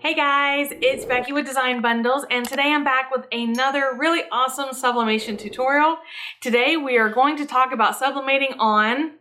Hey guys, it's Becky with Design Bundles, and today I'm back with another really awesome sublimation tutorial. Today we are going to talk about sublimating on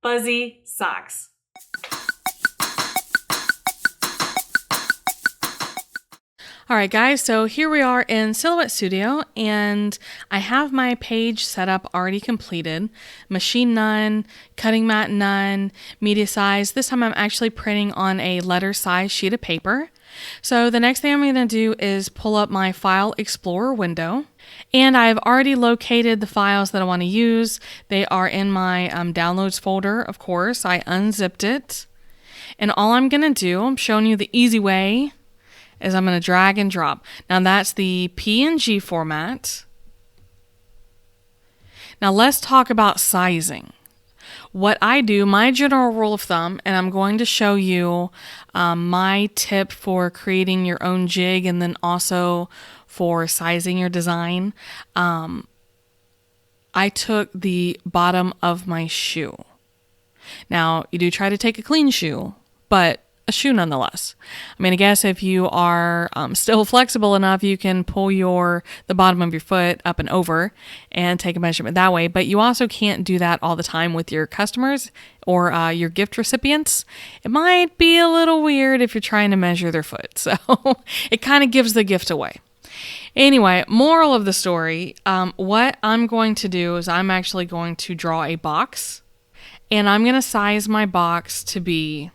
fuzzy socks. Alright guys, so here we are in Silhouette Studio, and I have my page set up already completed. Machine none, cutting mat none, media size. This time I'm actually printing on a letter size sheet of paper. So the next thing I'm going to do is pull up my File Explorer window. And I've already located the files that I want to use. They are in my downloads folder, of course. I unzipped it. And all I'm going to do, I'm showing you the easy way, is I'm going to drag and drop. Now that's the PNG format. Now let's talk about sizing. What I do, my general rule of thumb, and I'm going to show you my tip for creating your own jig and then also for sizing your design. I took the bottom of my shoe. Now, you do try to take a clean shoe, but a shoe nonetheless. I mean, I guess if you are still flexible enough, you can pull the bottom of your foot up and over and take a measurement that way. But you also can't do that all the time with your customers or your gift recipients. It might be a little weird if you're trying to measure their foot. So it kind of gives the gift away. Anyway, moral of the story, what I'm going to do is I'm actually going to draw a box, and I'm going to size my box to be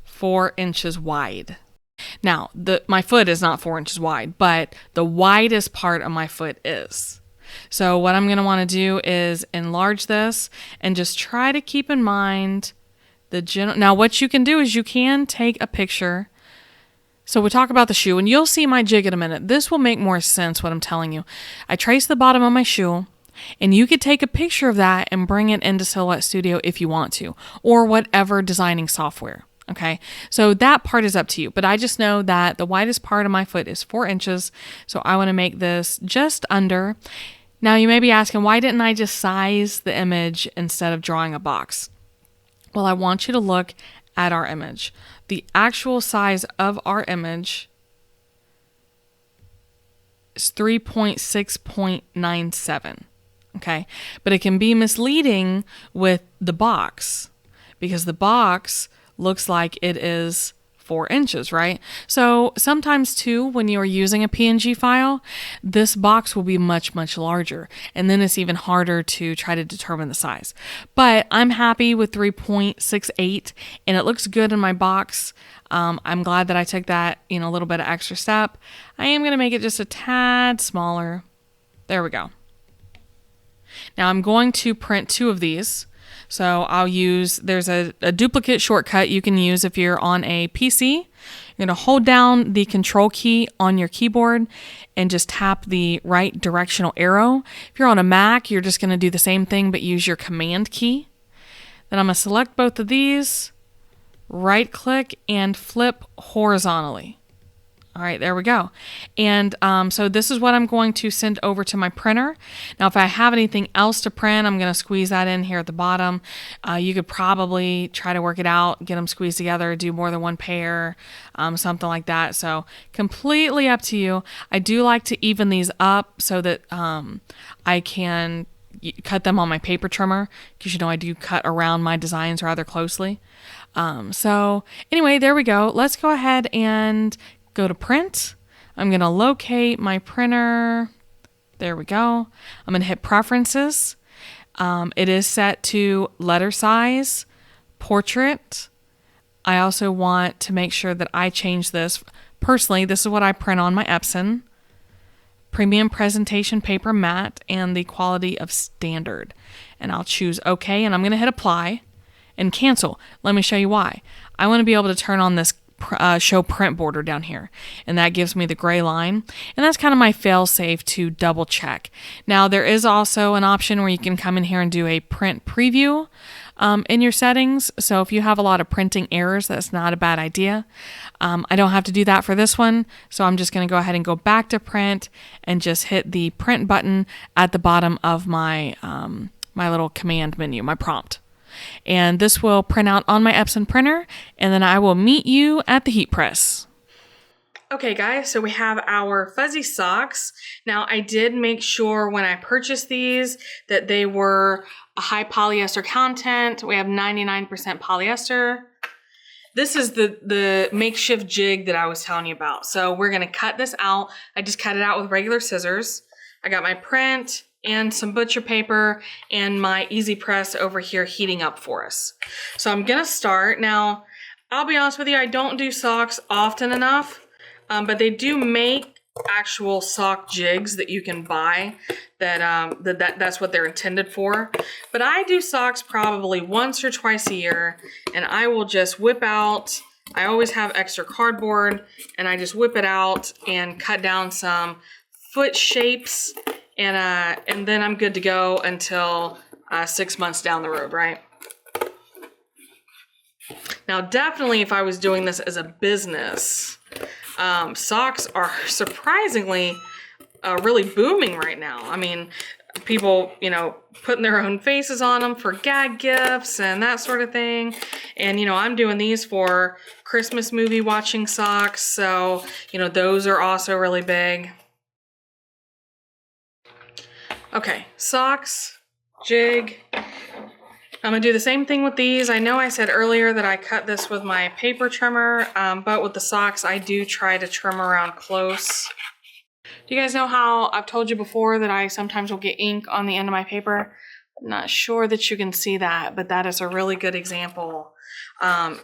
4 inches wide. Now, my foot is not 4 inches wide, but the widest part of my foot is. So what I'm going to want to do is enlarge this and just try to keep in mind the general. Now, what you can do is you can take a picture. So we'll talk about the shoe, and you'll see my jig in a minute. This will make more sense what I'm telling you. I traced the bottom of my shoe, and you could take a picture of that and bring it into Silhouette Studio if you want to, or whatever designing software. Okay, so that part is up to you, but I just know that the widest part of my foot is 4 inches, so I want to make this just under. Now you may be asking, why didn't I just size the image instead of drawing a box? Well, I want you to look at our image. The actual size of our image is 3.6.97, okay? But it can be misleading with the box because the box looks like it is 4 inches, right? So sometimes too, when you're using a PNG file, this box will be much, much larger. And then it's even harder to try to determine the size. But I'm happy with 3.68 and it looks good in my box. I'm glad that I took that, a little bit of extra step. I am going to make it just a tad smaller. There we go. Now I'm going to print 2 of these. So there's a duplicate shortcut you can use if you're on a PC. You're going to hold down the control key on your keyboard and just tap the right directional arrow. If you're on a Mac, you're just going to do the same thing but use your command key. Then I'm going to select both of these, right click, and flip horizontally. All right, there we go. And so this is what I'm going to send over to my printer. Now, if I have anything else to print, I'm going to squeeze that in here at the bottom. You could probably try to work it out, get them squeezed together, do more than one pair, something like that. So completely up to you. I do like to even these up so that I can cut them on my paper trimmer because, I do cut around my designs rather closely. So anyway, there we go. Let's go ahead and go to print. I'm going to locate my printer. There we go. I'm going to hit preferences. It is set to letter size, portrait. I also want to make sure that I change this. Personally, this is what I print on my Epson. Premium presentation paper matte and the quality of standard. And I'll choose OK, and I'm going to hit apply and cancel. Let me show you why. I want to be able to turn on this show print border down here, and that gives me the gray line, and that's kind of my fail safe to double check. Now there is also an option where you can come in here and do a print preview in your settings, so if you have a lot of printing errors, that's not a bad idea. I don't have to do that for this one, so I'm just going to go ahead and go back to print and just hit the print button at the bottom of my my little command menu, my prompt. And this will print out on my Epson printer, and then I will meet you at the heat press. Okay guys, so we have our fuzzy socks. Now I did make sure when I purchased these that they were a high polyester content. We have 99% polyester. This is the makeshift jig that I was telling you about. So we're gonna cut this out. I just cut it out with regular scissors. I got my print and some butcher paper and my Easypress over here heating up for us. So I'm gonna start. Now, I'll be honest with you, I don't do socks often enough. But they do make actual sock jigs that you can buy that's what they're intended for. But I do socks probably once or twice a year, and I will just whip out, I always have extra cardboard, and I just whip it out and cut down some foot shapes, and then I'm good to go until 6 months down the road, right? Now, definitely if I was doing this as a business, socks are surprisingly really booming right now. I mean, people, you know, putting their own faces on them for gag gifts and that sort of thing. And, you know, I'm doing these for Christmas movie watching socks. So, you know, those are also really big. Okay, socks, jig. I'm gonna do the same thing with these. I know I said earlier that I cut this with my paper trimmer, but with the socks, I do try to trim around close. Do you guys know how I've told you before that I sometimes will get ink on the end of my paper? I'm not sure that you can see that, but that is a really good example. From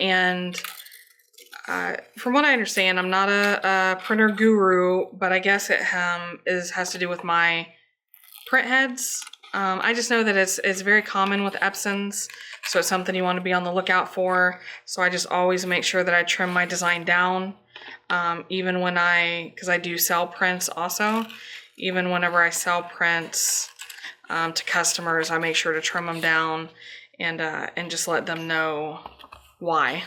what I understand, I'm not a printer guru, but I guess it has to do with my print heads. I just know that it's very common with Epsons, so it's something you want to be on the lookout for. So I just always make sure that I trim my design down, even when because I do sell prints also. Even whenever I sell prints to customers, I make sure to trim them down and just let them know why.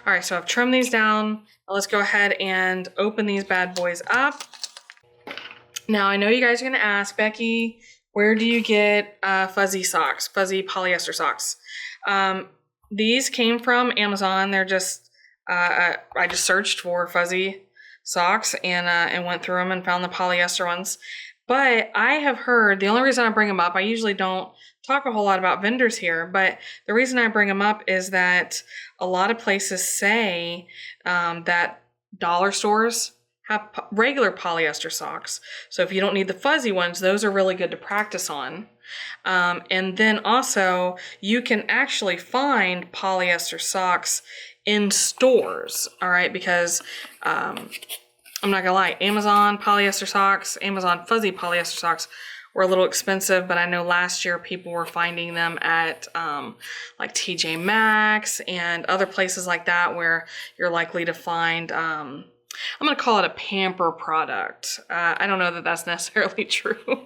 All right, so I've trimmed these down. Now let's go ahead and open these bad boys up. Now I know you guys are gonna ask, Becky, where do you get fuzzy socks, fuzzy polyester socks? These came from Amazon. They're just, I just searched for fuzzy socks and went through them and found the polyester ones. But I have heard, the only reason I bring them up, I usually don't talk a whole lot about vendors here, but the reason I bring them up is that a lot of places say that dollar stores have regular polyester socks. So if you don't need the fuzzy ones, those are really good to practice on. And then also you can actually find polyester socks in stores, all right? Because I'm not gonna lie, Amazon polyester socks, Amazon fuzzy polyester socks were a little expensive, but I know last year people were finding them at like TJ Maxx and other places like that where you're likely to find I'm going to call it a pamper product. I don't know that that's necessarily true, but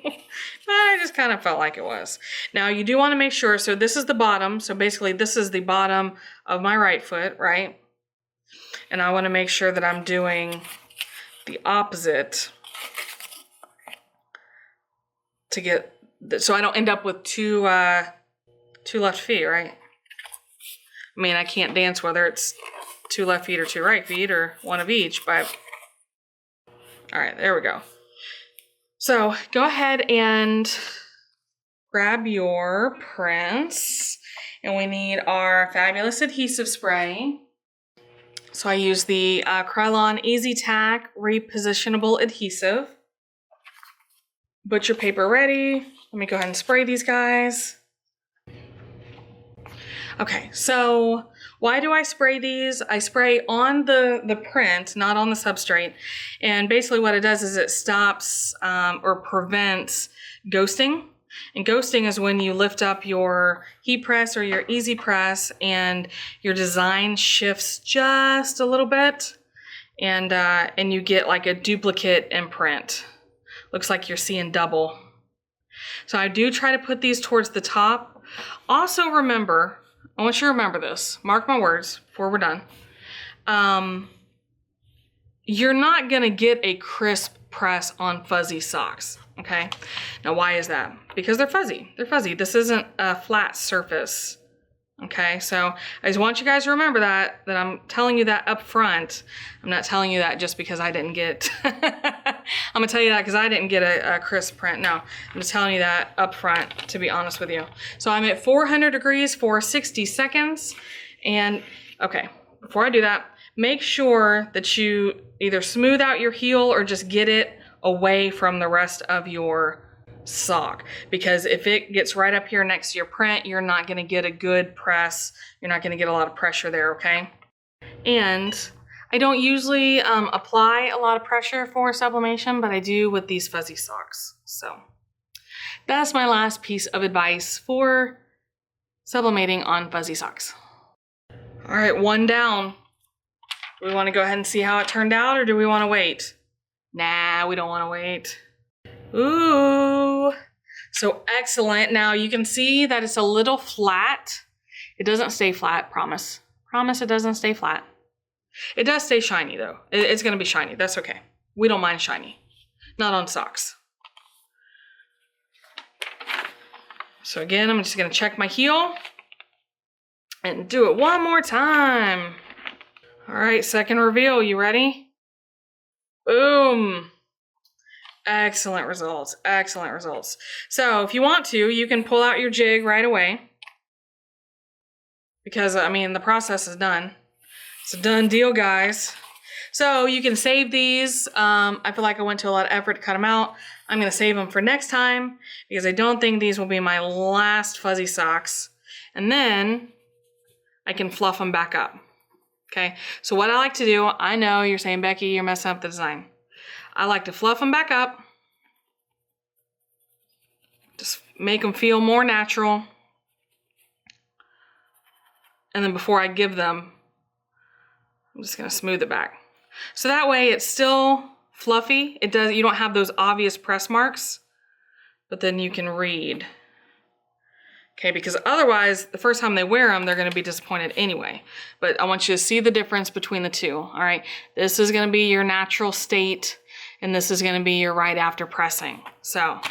I just kind of felt like it was. Now you do want to make sure, so this is the bottom. So basically this is the bottom of my right foot, right? And I want to make sure that I'm doing the opposite to get, so I don't end up with two left feet, right? I mean, I can't dance whether it's 2 left feet or 2 right feet or one of each, but all right, there we go. So go ahead and grab your prints, and we need our fabulous adhesive spray. So I use the Krylon Easy Tack repositionable adhesive. Butcher paper ready. Let me go ahead and spray these guys. Okay, so why do I spray these? I spray on the print, not on the substrate. And basically what it does is it stops or prevents ghosting. And ghosting is when you lift up your heat press or your Easypress and your design shifts just a little bit, and you get like a duplicate imprint. Looks like you're seeing double. So I do try to put these towards the top. Also remember, I want you to remember this, mark my words before we're done. You're not gonna get a crisp press on fuzzy socks, okay? Now why is that? Because they're fuzzy, they're fuzzy. This isn't a flat surface Okay, so I just want you guys to remember that I'm telling you that up front. I'm not telling you that just because I didn't get, I'm gonna tell you that because I didn't get a crisp print. No, I'm just telling you that up front, to be honest with you. So I'm at 400 degrees for 60 seconds. And okay, before I do that, make sure that you either smooth out your heel or just get it away from the rest of your sock, because if it gets right up here next to your print, you're not going to get a good press. You're not going to get a lot of pressure there, okay? And I don't usually apply a lot of pressure for sublimation, but I do with these fuzzy socks. So that's my last piece of advice for sublimating on fuzzy socks. All right, one down. Do we want to go ahead and see how it turned out, or do we want to wait? Nah, we don't want to wait. Ooh, so excellent. Now you can see that it's a little flat. It doesn't stay flat, promise. Promise it doesn't stay flat. It does stay shiny though. It's gonna be shiny, that's okay. We don't mind shiny, not on socks. So again, I'm just gonna check my heel and do it one more time. All right, second reveal, you ready? Boom. Excellent results, excellent results. So if you want to, you can pull out your jig right away, because I mean, the process is done. It's a done deal, guys. So you can save these. I feel like I went to a lot of effort to cut them out. I'm gonna save them for next time, because I don't think these will be my last fuzzy socks. And then I can fluff them back up, okay? So what I like to do, I know you're saying, Becky, you're messing up the design. I like to fluff them back up. Just make them feel more natural. And then before I give them, I'm just gonna smooth it back. So that way it's still fluffy. You don't have those obvious press marks, but then you can read. Okay, because otherwise, the first time they wear them, they're gonna be disappointed anyway. But I want you to see the difference between the two, all right? This is gonna be your natural state, and this is gonna be your right after pressing. So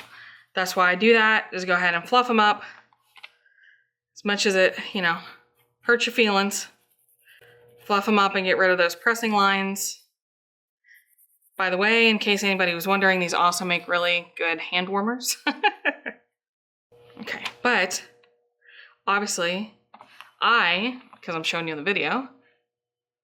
that's why I do that, is go ahead and fluff them up as much as it, you know, hurts your feelings. Fluff them up and get rid of those pressing lines. By the way, in case anybody was wondering, these also make really good hand warmers. Okay, but obviously because I'm showing you in the video,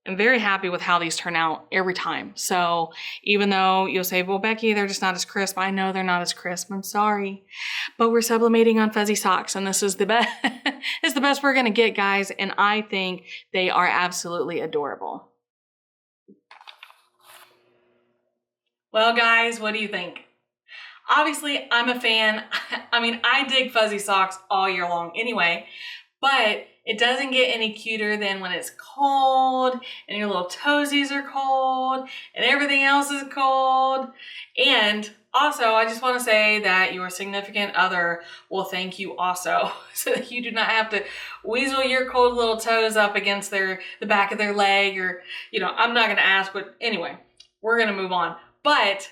I'm very happy with how these turn out every time. So even though you'll say, well, Becky, they're just not as crisp. I know they're not as crisp, I'm sorry. But we're sublimating on fuzzy socks, and this is the best, it's the best we're gonna get, guys. And I think they are absolutely adorable. Well, guys, what do you think? Obviously, I'm a fan. I mean, I dig fuzzy socks all year long anyway, but it doesn't get any cuter than when it's cold and your little toesies are cold and everything else is cold. And also, I just want to say that your significant other will thank you also, so that you do not have to weasel your cold little toes up against the back of their leg, or, you know, I'm not going to ask, but anyway, we're going to move on. But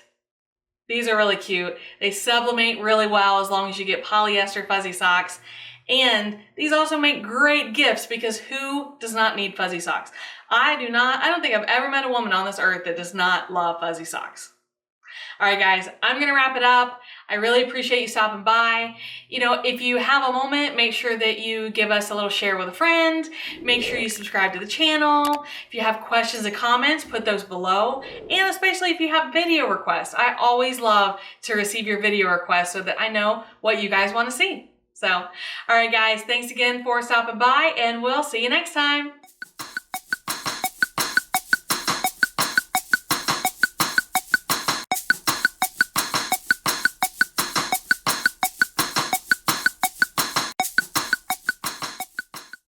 these are really cute. They sublimate really well as long as you get polyester fuzzy socks. And these also make great gifts, because who does not need fuzzy socks? I don't think I've ever met a woman on this earth that does not love fuzzy socks. All right, guys, I'm gonna wrap it up. I really appreciate you stopping by. You know, if you have a moment, make sure that you give us a little share with a friend. Make sure you subscribe to the channel. If you have questions and comments, put those below. And especially if you have video requests. I always love to receive your video requests so that I know what you guys want to see. So, all right, guys, thanks again for stopping by, and we'll see you next time.